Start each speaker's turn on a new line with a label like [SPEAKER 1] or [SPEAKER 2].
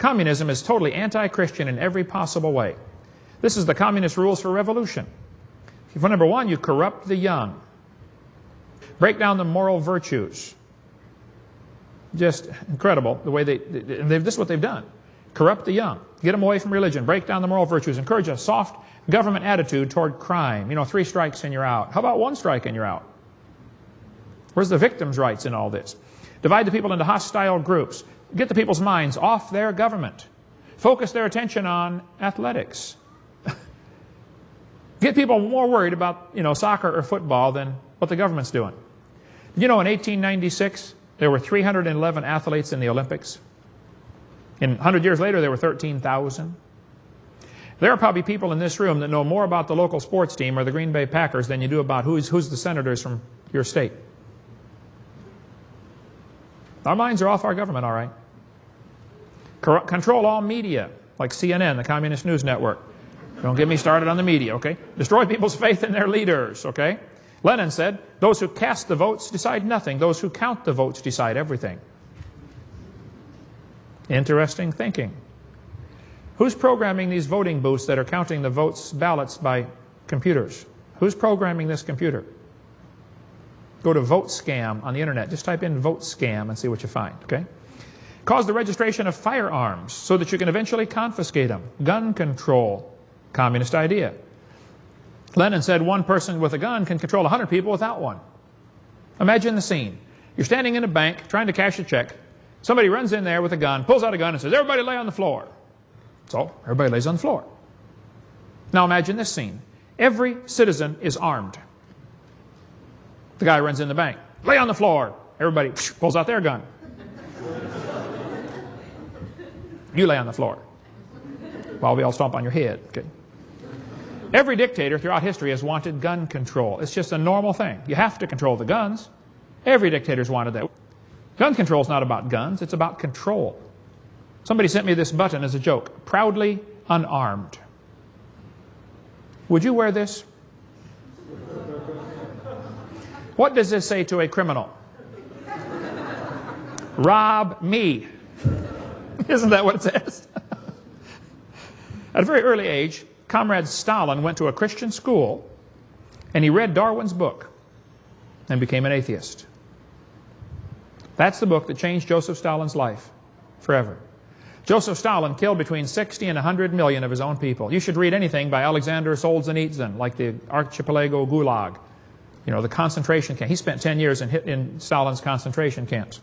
[SPEAKER 1] Communism is totally anti-Christian in every possible way. This is the communist rules for revolution. For number one, you corrupt the young. Break down the moral virtues. Just incredible the way this is what they've done. Corrupt the young. Get them away from religion. Break down the moral virtues. Encourage a soft government attitude toward crime. You know, 3 strikes and you're out. How about 1 strike and you're out? Where's the victims' rights in all this? Divide the people into hostile groups. Get the people's minds off their government. Focus their attention on athletics. Get people more worried about, you know, soccer or football than what the government's doing. You know, in 1896, there were 311 athletes in the Olympics. And 100 years later, there were 13,000. There are probably people in this room that know more about the local sports team or the Green Bay Packers than you do about who's the senators from your state. Our minds are off our government, all right. Control all media, like CNN, the Communist News Network. Don't get me started on the media, okay? Destroy people's faith in their leaders, okay? Lenin said, those who cast the votes decide nothing. Those who count the votes decide everything. Interesting thinking. Who's programming these voting booths that are counting the votes, ballots by computers? Who's programming this computer? Go to vote scam on the internet. Just type in vote scam and see what you find, okay? Cause the registration of firearms so that you can eventually confiscate them. Gun control. Communist idea. Lenin said one person with a gun can control 100 people without one. Imagine the scene. You're standing in a bank trying to cash a check. Somebody runs in there with a gun, pulls out a gun and says, everybody lay on the floor. So everybody lays on the floor. Now imagine this scene. Every citizen is armed. The guy runs in the bank. Lay on the floor. Everybody pulls out their gun. You lay on the floor while we all stomp on your head. Okay. Every dictator throughout history has wanted gun control. It's just a normal thing. You have to control the guns. Every dictator's wanted that. Gun control is not about guns. It's about control. Somebody sent me this button as a joke. Proudly unarmed. Would you wear this? What does this say to a criminal? Rob me. Isn't that what it says? At a very early age, Comrade Stalin went to a Christian school and he read Darwin's book and became an atheist. That's the book that changed Joseph Stalin's life forever. Joseph Stalin killed between 60 and 100 million of his own people. You should read anything by Alexander Solzhenitsyn, like the Archipelago Gulag, you know, the concentration camp. He spent 10 years in Stalin's concentration camps.